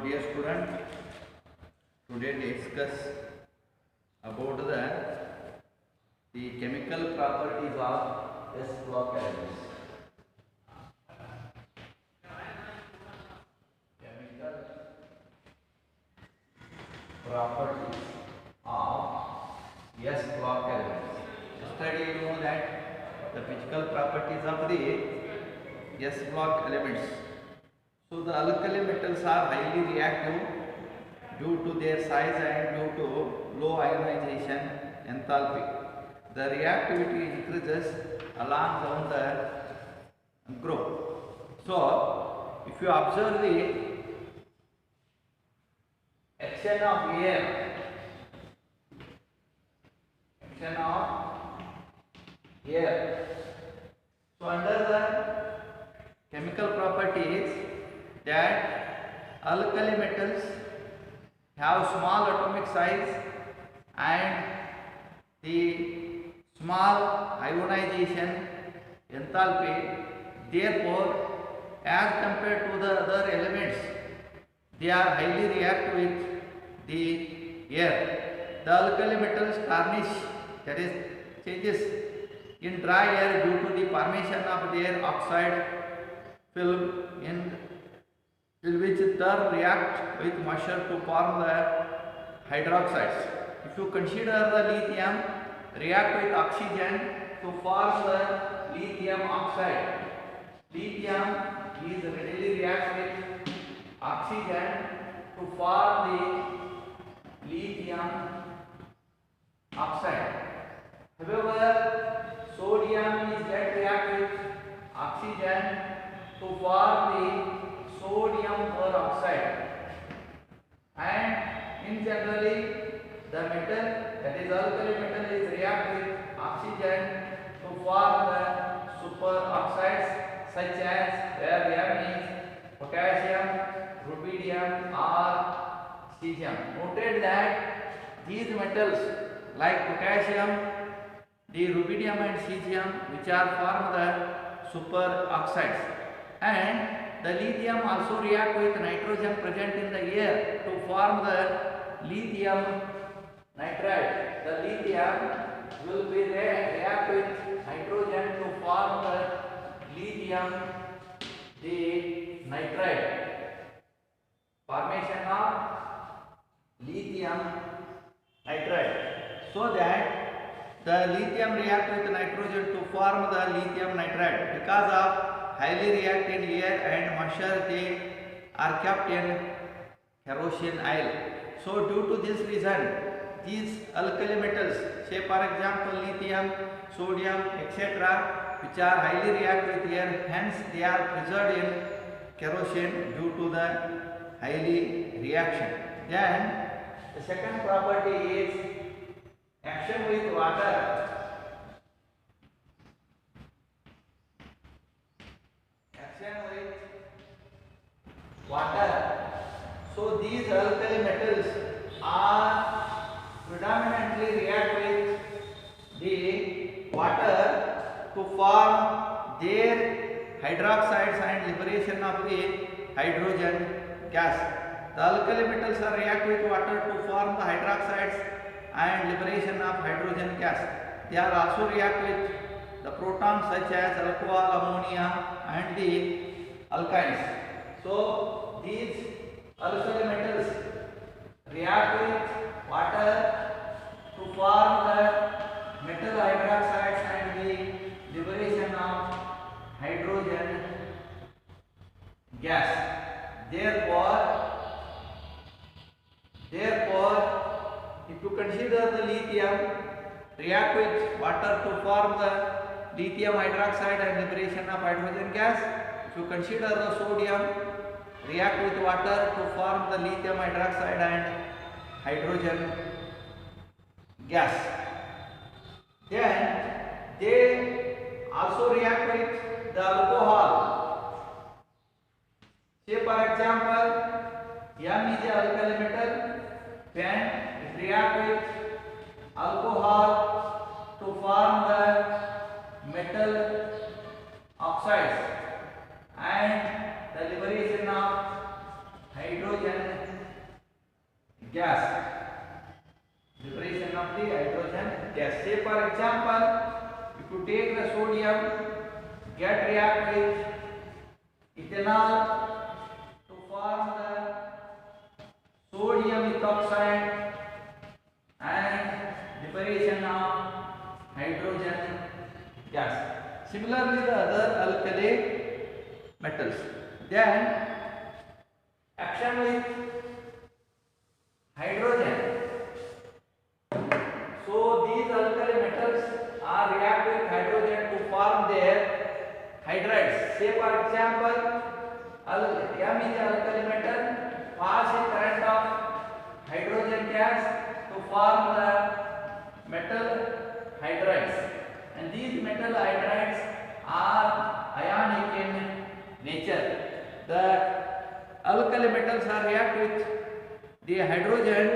dear student, today discuss about the chemical properties of S block elements. Chemical properties of S block elements. Yesterday you know that the physical properties of the S block elements. So the alkali metals are highly reactive due to their size and due to low ionization enthalpy. The reactivity increases along down the group. So if you observe the action of air, so under the chemical properties, that alkali metals have small atomic size and the small ionization enthalpy. Therefore, as compared to the other elements, they are highly reactive with the air. The alkali metals tarnish, that is changes in dry air due to the formation of their oxide film in which they react with moisture to form the hydroxides. If you consider the lithium react with oxygen to form the lithium oxide, lithium is readily react with oxygen to form the lithium oxide. However, sodium is get react with oxygen to form the sodium peroxide, and in generally the metal, that is alkali metal, is react with oxygen to form the superoxides such as where M is potassium, rubidium or cesium. Noted that these metals like potassium, the rubidium and cesium, which are form the superoxides, and the lithium also react with nitrogen present in the air to form the lithium nitride. The lithium will be react with nitrogen to form the lithium nitride. Formation of lithium nitride. So that the lithium react with nitrogen to form the lithium nitride. Because of highly react in air and moisture, they are kept in kerosene oil. So due to this reason, these alkali metals, say for example lithium, sodium, etc., which are highly react with air, hence they are preserved in kerosene due to the highly reaction. Then the second property is action with water. So these alkali metals are predominantly react with the water to form their hydroxides and liberation of the hydrogen gas. The alkali metals are react with water to form the hydroxides and liberation of hydrogen gas. They are also react with the protons such as alcohol, ammonia and the alkynes. So these alkali metals react with water to form the metal hydroxides and the liberation of hydrogen gas. Therefore, if you consider the lithium react with water to form the lithium hydroxide and liberation of hydrogen gas, if you consider the sodium react with water to form the lithium hydroxide and hydrogen gas, then they also react with the alcohol. Say for example, M is a alkali metal, when it react with alcohol to form the metal oxides and the liberation of hydrogen gas. Separation of the hydrogen gas. Say for example, if you take the sodium, get react with ethanol to form the sodium ethoxide and separation of hydrogen gas. Similarly, the other alkali metals. Then action with hydrogen. So these alkali metals are react with hydrogen to form their hydrides. Say for example, M is the alkali metal, pass a current of hydrogen gas to form the metal hydrides, and these metal hydrides are ionic in nature. The alkali metals are react with the hydrogen,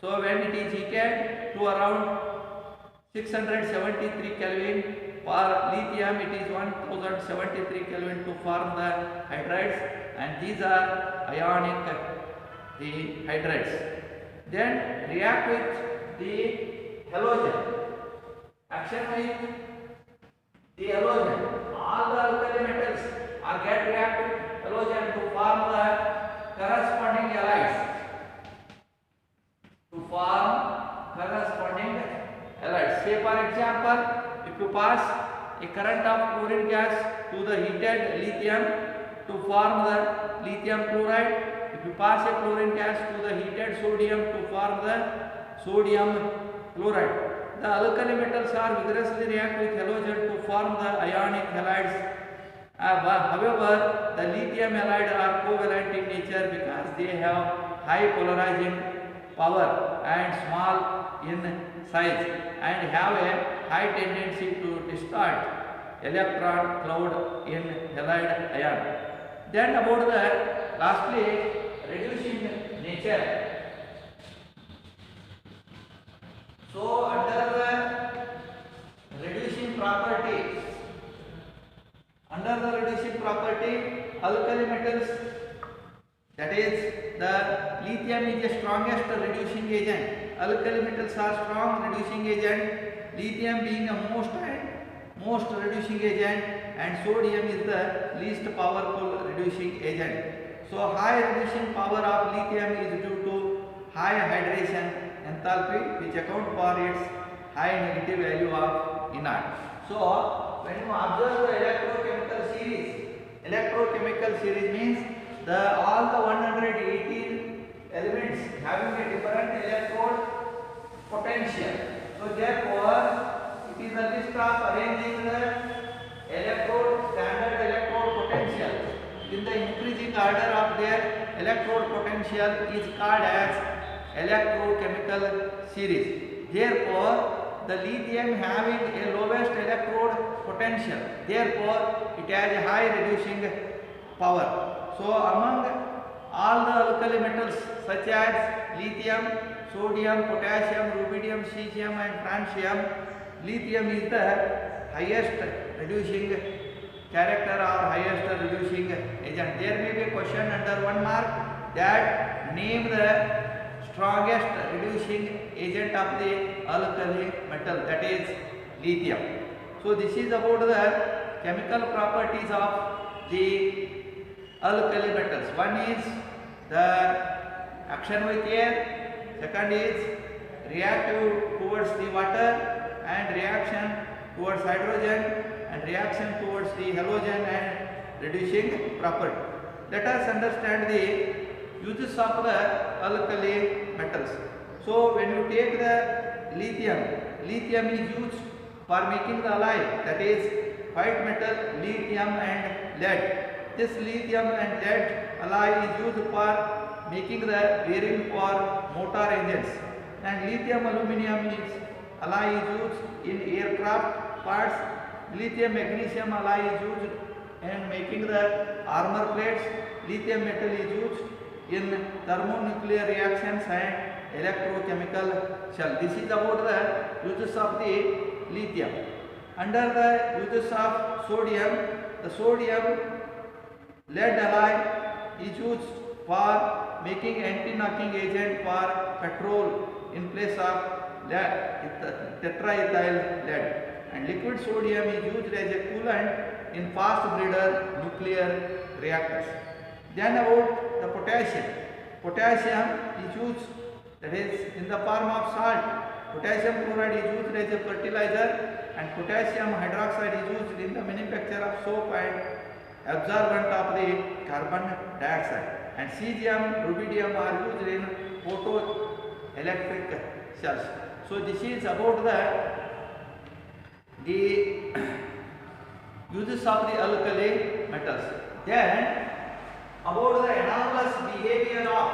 so when it is heated to around 673 Kelvin, for lithium it is 1073 Kelvin to form the hydrides, and these are ionic the hydrides. Then react with the halogen. Action with the halogen. All the alkali metals are get react with halogen to form the corresponding halides. To form corresponding halides. Say for example, if you pass a current of chlorine gas to the heated lithium to form the lithium chloride, if you pass a chlorine gas to the heated sodium to form the sodium chloride. The alkali metals are vigorously react with halogen to form the ionic halides. However, the lithium halides are covalent in nature because they have high polarizing power and small in size and have a high tendency to distort electron cloud in halide ion. Then about the lastly reducing nature. So under the reducing property, alkali metals, that is the lithium is the strongest reducing agent. Alkali metals are strong reducing agent, lithium being a most reducing agent, and sodium is the least powerful reducing agent. So high reducing power of lithium is due to high hydration enthalpy, which account for its high negative value of inert. So when you observe the electrochemical series means all the 118 elements having a different electrode potential. So therefore it is a list of arranging the standard electrode potential in the increasing order of their electrode potential is called as electrochemical series. Therefore the lithium having a lowest electrode potential, therefore it has a high reducing power. So among all the alkali metals such as lithium, sodium, potassium, rubidium, cesium and francium, lithium is the highest reducing character or highest reducing agent. There may be a question under 1 mark that name the strongest reducing agent of the alkali metal, that is lithium. So this is about the chemical properties of the alkali metals. One is the action with air, second is reactive towards the water and reaction towards hydrogen and reaction towards the halogen and reducing property. Let us understand the uses of the alkali metals. So when you take the lithium is used for making the alloy, that is white metal, lithium and lead. This lithium and lead alloy is used for making the bearing for motor engines, and lithium aluminum alloy is used in aircraft parts. Lithium magnesium alloy is used in making the armor plates. Lithium metal is used in thermonuclear reactions and electrochemical cell. This is about the uses of the lithium. Under the uses of sodium, the sodium lead alloy is used for making anti-knocking agent for petrol in place of tetraethyl lead. And liquid sodium is used as a coolant in fast breeder nuclear reactors. Then about the potassium. Potassium is used, that is in the form of salt. Potassium chloride is used as a fertilizer, and potassium hydroxide is used in the manufacture of soap and absorbent of the carbon dioxide. And cesium, rubidium are used in photoelectric cells. So this is about the uses of the alkali metals. Then about the anomalous behavior of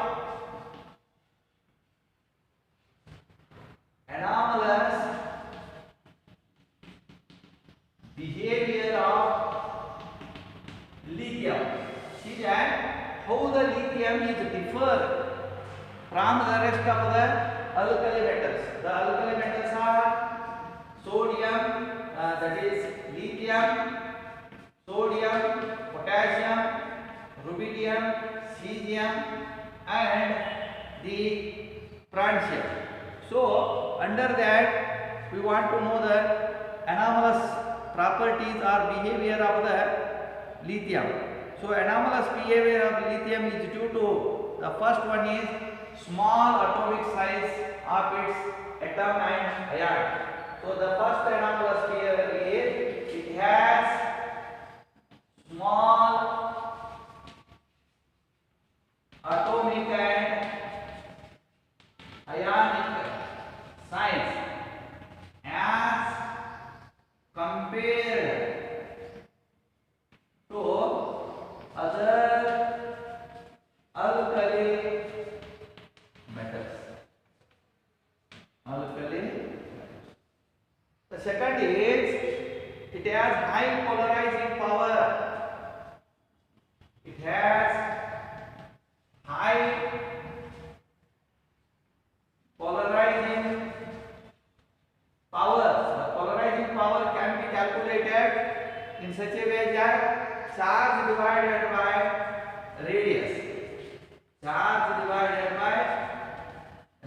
lithium. See that how the lithium is differ from the rest of the alkali metals. The alkali metals are sodium, that is lithium, sodium, potassium, rubidium, cesium, and the francium. So under that we want to know the anomalous properties or behavior of the lithium. So anomalous behavior of lithium is due to, the first one is small atomic size of its atom and ion. So the first anomalous behavior is it has small atomic and ionic size as compared to other alkali metals. The second is it has high polarizing power. It has high polarizing power. The polarizing power can be calculated in such a way that charge divided by radius. Charge divided by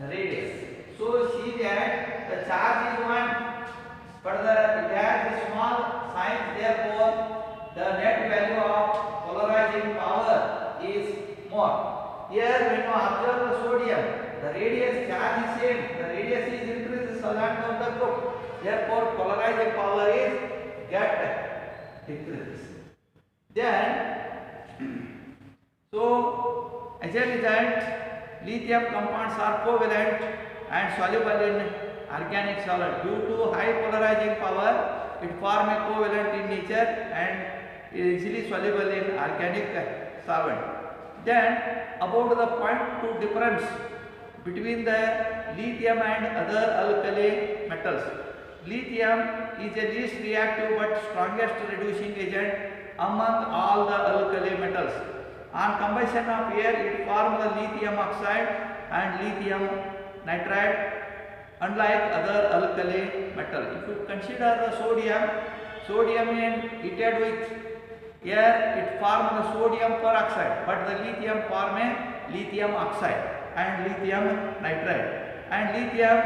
radius. So see that the charge is 1, but it has a small sign, therefore the net value of polarizing power is more. Here when you observe the sodium, the radius charge is same, the radius is increases along down the group, therefore polarizing power is get decreases. Then so as a result lithium compounds are covalent and soluble in organic solid. Due to high polarizing power, it forms a covalent in nature and is easily soluble in organic solvent. Then about the point 2 difference between the lithium and other alkali metals. Lithium is the least reactive but strongest reducing agent among all the alkali metals. On combustion of air, it forms the lithium oxide and lithium nitride, unlike other alkali metal. If you consider the sodium and heated with air, it forms the sodium peroxide, but the lithium forms a lithium oxide and lithium nitride. And lithium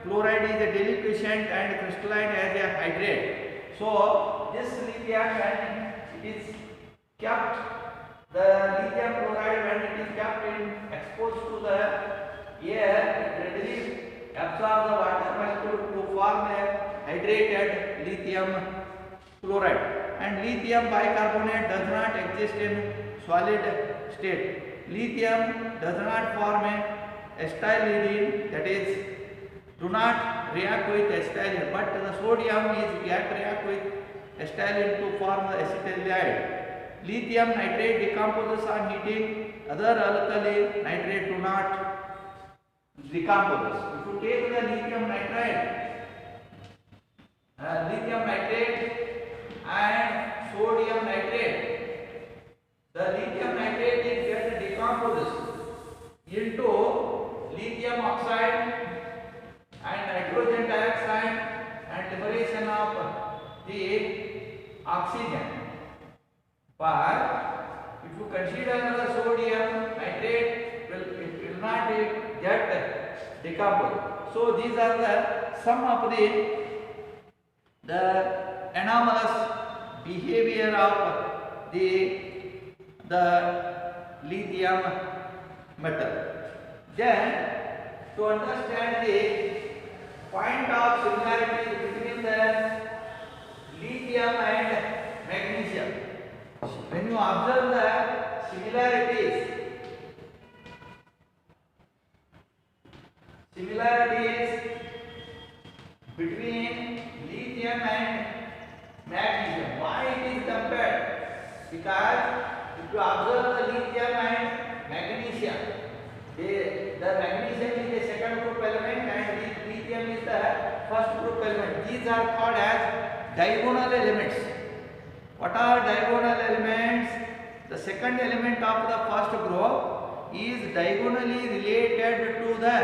chloride is a deliquescent and crystalline as a hydrate. So this lithium, when it is kept, the lithium chloride when it is kept exposed to the air, it readily absorbs the water molecule to form a hydrated lithium chloride. And lithium bicarbonate does not exist in solid state. Lithium does not form a acetylene, that is, do not react with acetylene, but the sodium is get react with acetylene to form the acetaldehyde. Lithium nitrate decomposes on heating, other alkali nitrate do not decompose. If you take the lithium nitrate and sodium nitrate, the lithium nitrate is get decomposed into lithium oxide and nitrogen dioxide and liberation of the oxygen. But if you consider the sodium nitrate, will not get decomposed. So these are the some of the anomalous behavior of the lithium metal. Then to understand the point of similarity between the lithium and magnesium, when you observe the similarities between lithium and magnesium, why it is compared? Because if you observe the lithium and magnesium, the magnesium is the second group element and lithium is the first group element. These are called as diagonal elements. What are diagonal elements? The second element of the first group is diagonally related to the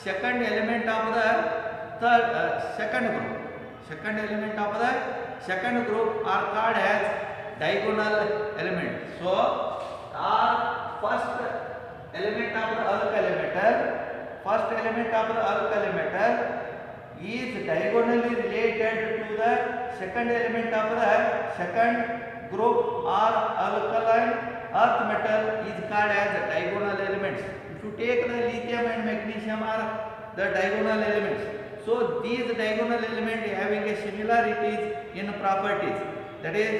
second element of the second group. Second element of the second group are called as diagonal element. So, our first element of the alkyl metal is diagonally related to the second element of the second group or alkaline earth metal is called as diagonal elements. If you take the lithium and magnesium are the diagonal elements. So these diagonal elements having a similarities in properties. That is,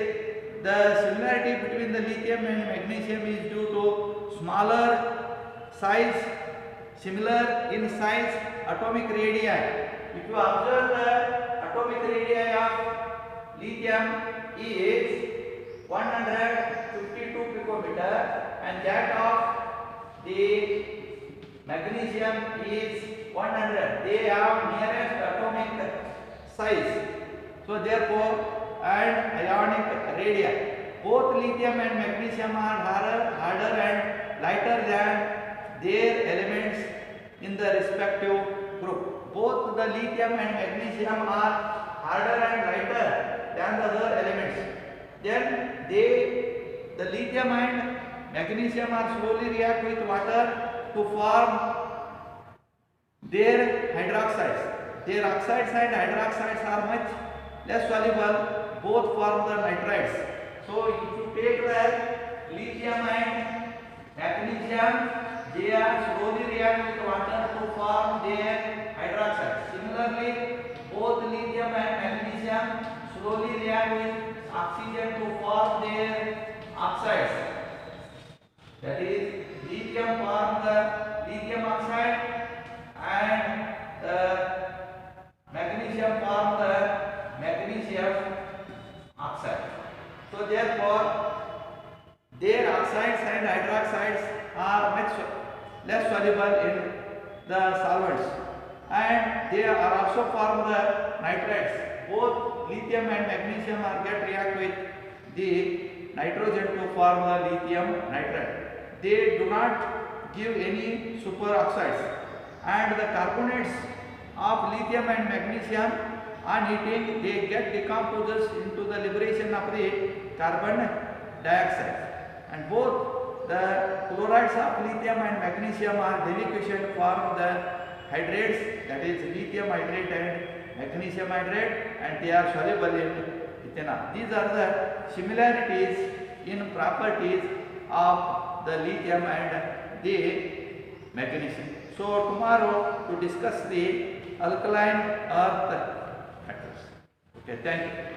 the similarity between the lithium and magnesium is due to smaller size, similar in size, atomic radii. If you observe the atomic radii of lithium is 152 picometer and that of the magnesium is 100. They have nearest atomic size. So therefore, and ionic radii. Both lithium and magnesium are harder and lighter than their elements in the respective group. Both the lithium and magnesium are harder and lighter than the other elements. Then the lithium and magnesium are slowly react with water to form their hydroxides. Their oxides and hydroxides are much less soluble. Both form the nitrides. So if you take the lithium and magnesium, they are slowly react with water to form their hydroxides. Similarly, both lithium and magnesium slowly react with oxygen to form their oxides. That is, lithium form the lithium oxide and the magnesium form the magnesium oxide. So therefore, their oxides and hydroxides are much less soluble in the solvents, and they are also form the nitrides. Both lithium and magnesium are get react with the nitrogen to form the lithium nitride. They do not give any superoxides, and the carbonates of lithium and magnesium on heating they get decomposed into the liberation of the carbon dioxide, and both the chlorides of lithium and magnesium are deliquescent form the hydrates, that is lithium hydrate and magnesium hydrate, and they are soluble in ethanol. These are the similarities in properties of the lithium and the magnesium. So tomorrow to discuss the alkaline earth metals. Okay, thank you.